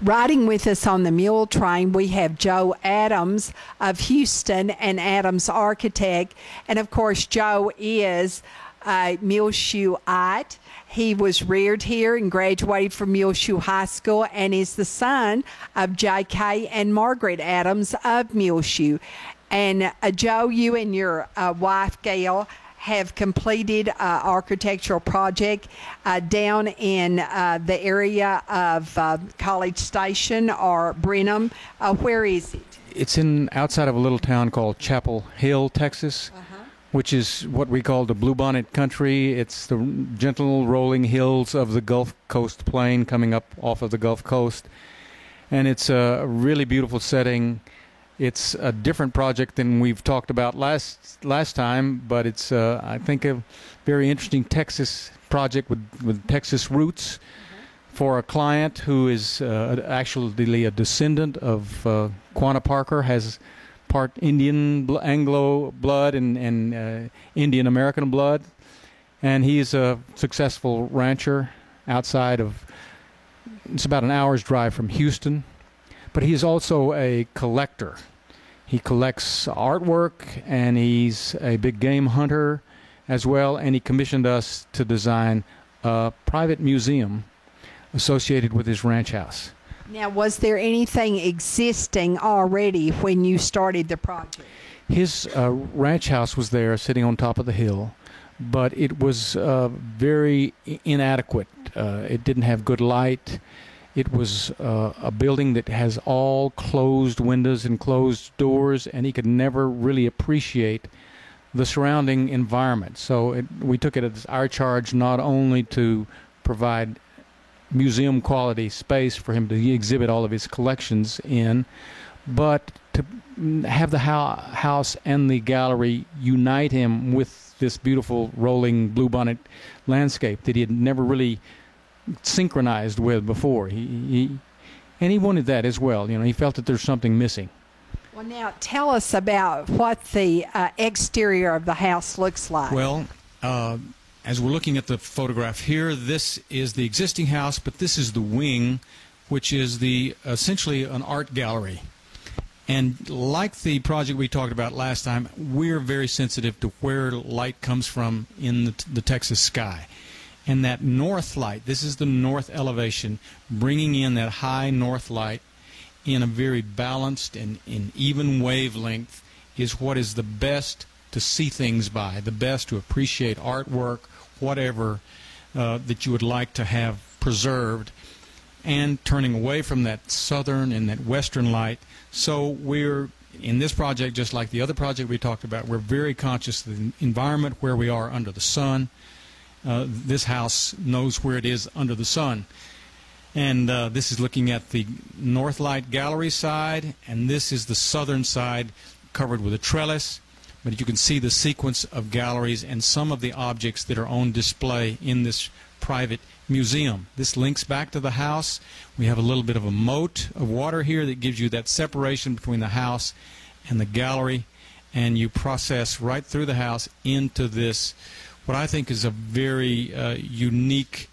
Riding with us on the mule train, we have Joe Adams of Houston and Adams Architect. And of course, Joe is a Muleshoeite. He was reared here and graduated from Muleshoe High School and is the son of J.K. and Margaret Adams of Muleshoe. And Joe, you and your wife, Gail, have completed an architectural project down in the area of College Station or Brenham. Where is it? It's outside of a little town called Chapel Hill, Texas, which is what we call the Bluebonnet Country. It's the gentle rolling hills of the Gulf Coast Plain coming up off of the Gulf Coast. And it's a really beautiful setting. It's a different project than we've talked about last time, but it's, I think, a very interesting Texas project with Texas roots for a client who is actually a descendant of Quanah Parker, has part Indian Anglo blood and Indian American blood, and he's a successful rancher outside of, it's about an hour's drive from Houston. But he's also a collector. He collects artwork, and he's a big game hunter as well, and he commissioned us to design a private museum associated with his ranch house. Now, was there anything existing already when you started the project? His ranch house was there sitting on top of the hill, but it was very inadequate. It didn't have good light. It was a building that has all closed windows and closed doors, and he could never really appreciate the surrounding environment. So we took it as our charge not only to provide museum quality space for him to exhibit all of his collections in, but to have the house and the gallery unite him with this beautiful rolling bluebonnet landscape that he had never really synchronized with before. He wanted that as well. You know, he felt that there's something missing. Well, now tell us about what the exterior of the house looks like. Well, as we're looking at the photograph here, this is the existing house, but this is the wing, which is essentially an art gallery. And like the project we talked about last time, we're very sensitive to where light comes from in the Texas sky. And that north light, this is the north elevation, bringing in that high north light in a very balanced and even wavelength is what is the best to see things by, the best to appreciate artwork, whatever that you would like to have preserved, and turning away from that southern and that western light. So we're, in this project, just like the other project we talked about, we're very conscious of the environment where we are under the sun. This house knows where it is under the sun. And this is looking at the North Light Gallery side, and this is the southern side covered with a trellis. But you can see the sequence of galleries and some of the objects that are on display in this private museum. This links back to the house. We have a little bit of a moat of water here that gives you that separation between the house and the gallery, and you process right through the house into this, what I think is a very unique,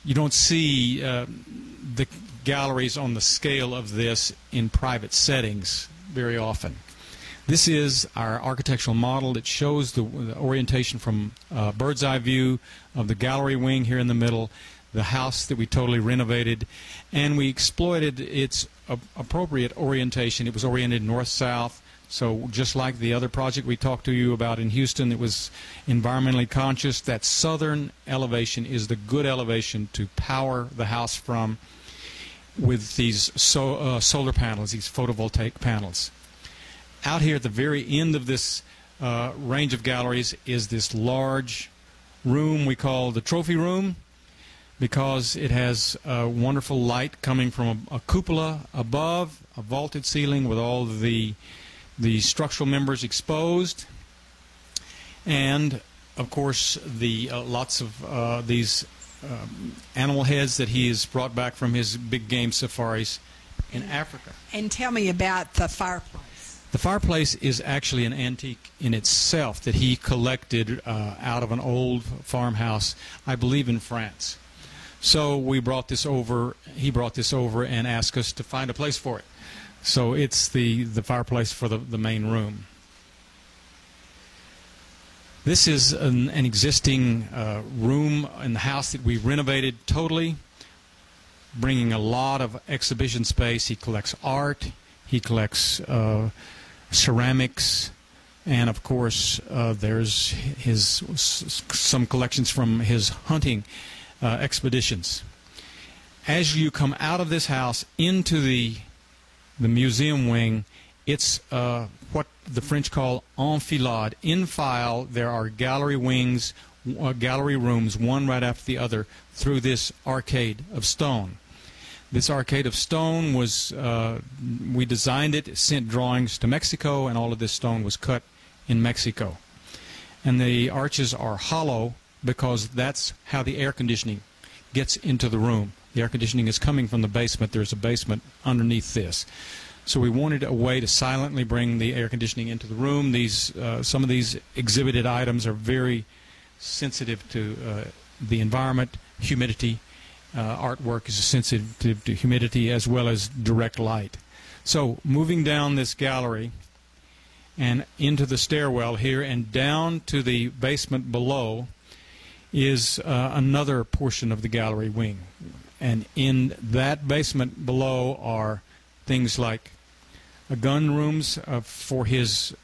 you don't see the galleries on the scale of this in private settings very often. This is our architectural model that shows the orientation from bird's eye view of the gallery wing here in the middle, the house that we totally renovated, and we exploited its appropriate orientation. It was oriented north-south. So just like the other project we talked to you about in Houston, it was environmentally conscious. That southern elevation is the good elevation to power the house from with these solar panels, these photovoltaic panels. Out here at the very end of this range of galleries is this large room we call the trophy room, because it has wonderful light coming from a cupola above, a vaulted ceiling with all the structural members exposed, and of course the lots of these animal heads that he has brought back from his big game safaris in Africa. And tell me about the fireplace. The fireplace is actually an antique in itself that he collected out of an old farmhouse, I believe in France. So we brought this over. He brought this over and asked us to find a place for it. So it's the fireplace for the main room. This is an existing room in the house that we renovated totally, bringing a lot of exhibition space. He collects art. He collects ceramics. And, of course, there's some collections from his hunting expeditions. As you come out of this house into the museum wing, it's what the French call enfilade. In file, there are gallery wings, gallery rooms, one right after the other, through this arcade of stone. This arcade of stone was, we designed it, sent drawings to Mexico, and all of this stone was cut in Mexico. And the arches are hollow because that's how the air conditioning gets into the room. The air conditioning is coming from the basement. There's a basement underneath this. So we wanted a way to silently bring the air conditioning into the room. Some of these exhibited items are very sensitive to the environment, humidity. Artwork is sensitive to humidity as well as direct light. So moving down this gallery and into the stairwell here and down to the basement below is another portion of the gallery wing. And in that basement below are things like gun rooms for his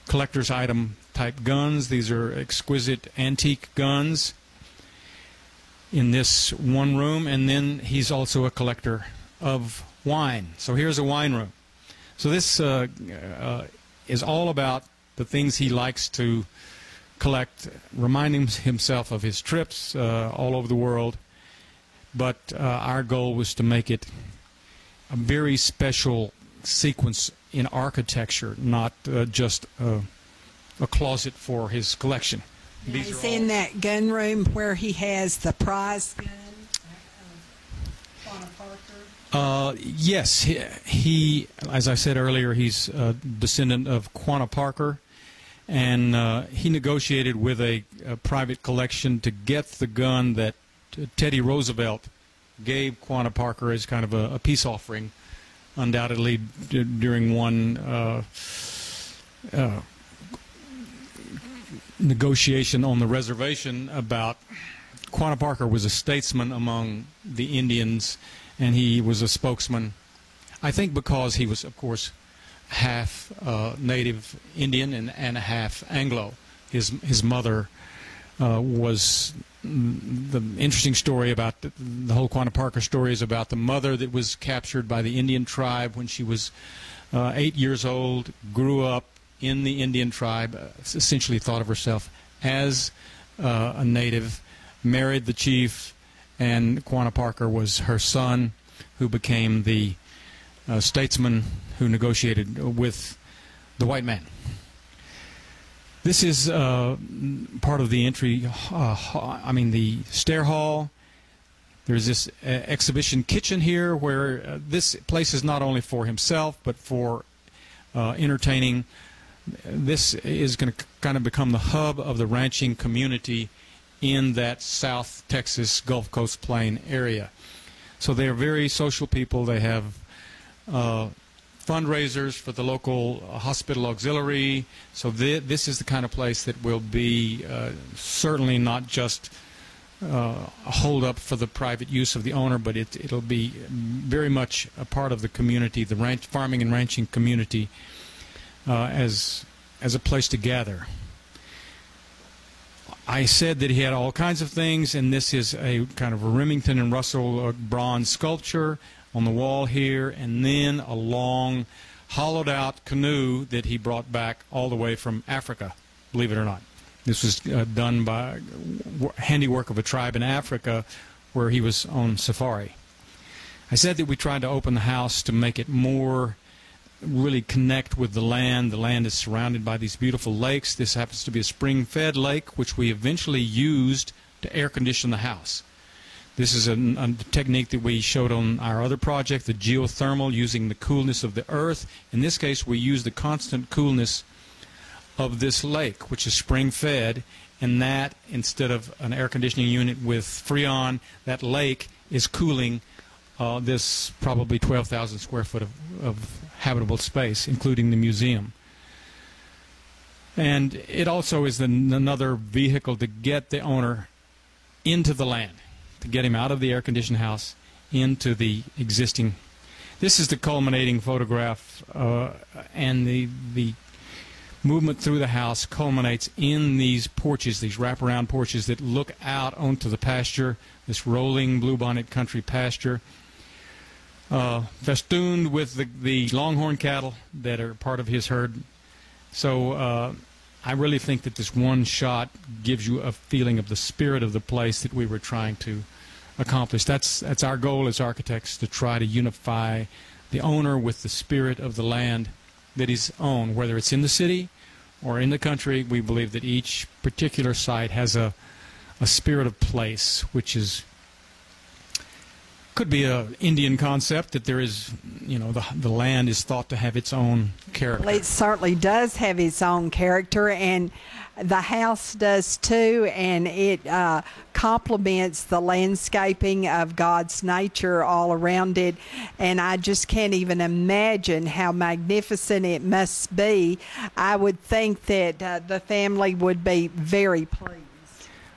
collector's item type guns. These are exquisite antique guns in this one room, and then he's also a collector of wine. So here's a wine room. So this is all about the things he likes to collect, reminding himself of his trips all over the world. But our goal was to make it a very special sequence in architecture, not just a closet for his collection. He's in that gun room where he has the prize gun of Quanah Parker. Yes, he, as I said earlier, he's a descendant of Quanah Parker, and he negotiated with a private collection to get the gun that Teddy Roosevelt gave Quanah Parker as kind of a peace offering, undoubtedly during one negotiation on the reservation. About Quanah Parker was a statesman among the Indians, and he was a spokesman, I think because he was, of course, half native Indian and half Anglo. His mother was the interesting story about the whole Quanah Parker story is about the mother that was captured by the Indian tribe when she was 8 years old, grew up in the Indian tribe, essentially thought of herself as a native, married the chief, and Quanah Parker was her son, who became the statesman who negotiated with the white man. This is part of the entry, the stair hall. There's this exhibition kitchen here where this place is not only for himself but for entertaining. This is going to kind of become the hub of the ranching community in that South Texas Gulf Coast Plain area. So they are very social people. They have fundraisers for the local hospital auxiliary. So this is the kind of place that will be certainly not just a hold-up for the private use of the owner, but it'll be very much a part of the community, the farming and ranching community, as a place to gather. I said that he had all kinds of things, and this is a kind of a Remington and Russell bronze sculpture on the wall here, and then a long hollowed-out canoe that he brought back all the way from Africa, believe it or not. This was done by handiwork of a tribe in Africa where he was on safari. I said that we tried to open the house to make it more really connect with the land. The land is surrounded by these beautiful lakes. This happens to be a spring-fed lake, which we eventually used to air condition the house. This is a technique that we showed on our other project, the geothermal, using the coolness of the earth. In this case, we use the constant coolness of this lake, which is spring-fed, and that, instead of an air conditioning unit with Freon, that lake is cooling this probably 12,000 square foot of habitable space, including the museum. And it also is another vehicle to get the owner into the land, to get him out of the air-conditioned house into the existing. This is the culminating photograph, and the movement through the house culminates in these porches, these wraparound porches that look out onto the pasture, this rolling bluebonnet country pasture, festooned with the longhorn cattle that are part of his herd. So I really think that this one shot gives you a feeling of the spirit of the place that we were trying to accomplish. That's our goal as architects, to try to unify the owner with the spirit of the land that he's owned, whether it's in the city or in the country. We believe that each particular site has a spirit of place, which could be an Indian concept, that there is, the land is thought to have its own character. Well, it certainly does have its own character, and the house does too, and it complements the landscaping of God's nature all around it, and I just can't even imagine how magnificent it must be. I would think that the family would be very pleased.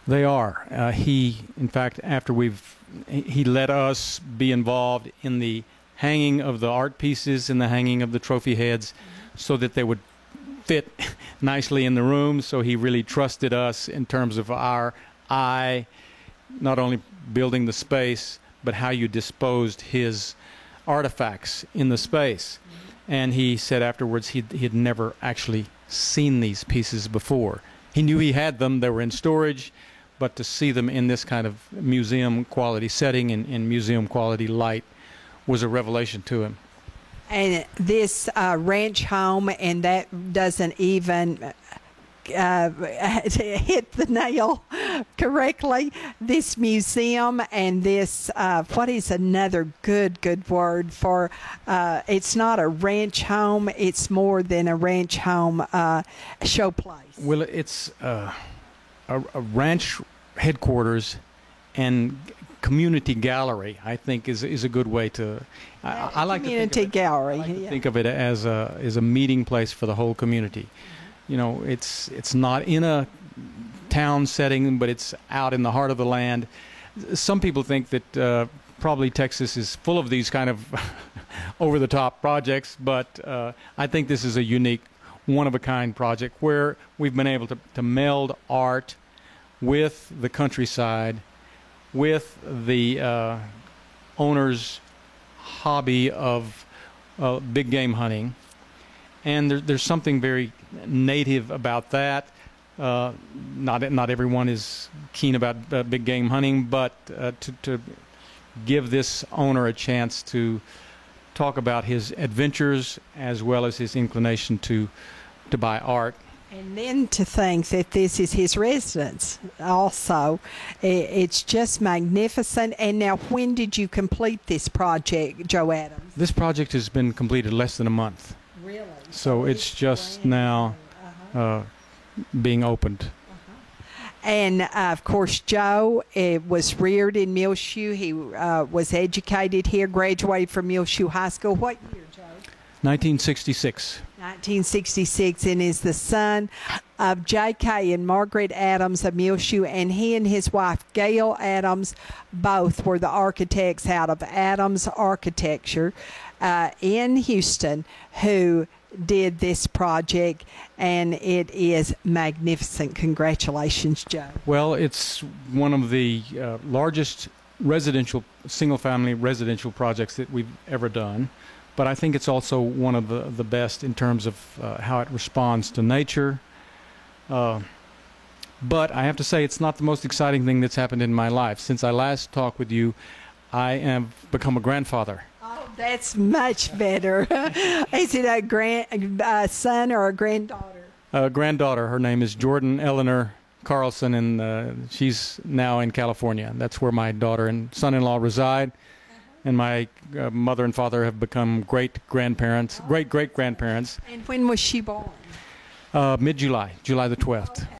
They are. In fact, after he let us be involved in the hanging of the art pieces and the hanging of the trophy heads so that they would fit nicely in the room. So he really trusted us in terms of our eye, not only building the space, but how you disposed his artifacts in the space. And he said afterwards he had never actually seen these pieces before. He knew he had them, they were in storage, but to see them in this kind of museum quality setting and in museum quality light was a revelation to him. And this ranch home, and that doesn't even hit the nail correctly. This museum and this, what is another good word for, it's not a ranch home, it's more than a ranch home showplace. Well, it's a ranch headquarters and community gallery, I think, is a good way to. I like community gallery. I like to think of it as a meeting place for the whole community. It's not in a town setting, but it's out in the heart of the land. Some people think that probably Texas is full of these kind of over-the-top projects, but I think this is a unique, one-of-a-kind project where we've been able to meld art with the countryside, with the owner's hobby of big game hunting. And there's something very native about that. Not everyone is keen about big game hunting, but to give this owner a chance to talk about his adventures as well as his inclination to buy art. And then to think that this is his residence also. It's just magnificent. And now, when did you complete this project, Joe Adams? This project has been completed less than a month. Really? So it's just now being opened. And, of course, Joe was reared in Muleshoe. He was educated here, graduated from Muleshoe High School. What year, Joe? 1966. 1966, and is the son of J.K. and Margaret Adams of Muleshoe, and he and his wife Gail Adams both were the architects out of Adams Architecture in Houston who did this project, and it is magnificent. Congratulations, Joe. Well, it's one of the largest single-family residential projects that we've ever done. But I think it's also one of the best in terms of how it responds to nature. But I have to say it's not the most exciting thing that's happened in my life. Since I last talked with you, I have become a grandfather. Oh, that's much better. Is it a son or a granddaughter? A granddaughter. Her name is Jordan Eleanor Carlson, and she's now in California. That's where my daughter and son-in-law reside. And my mother and father have become great-great-grandparents. And when was she born? Mid-July, July the 12th. Okay.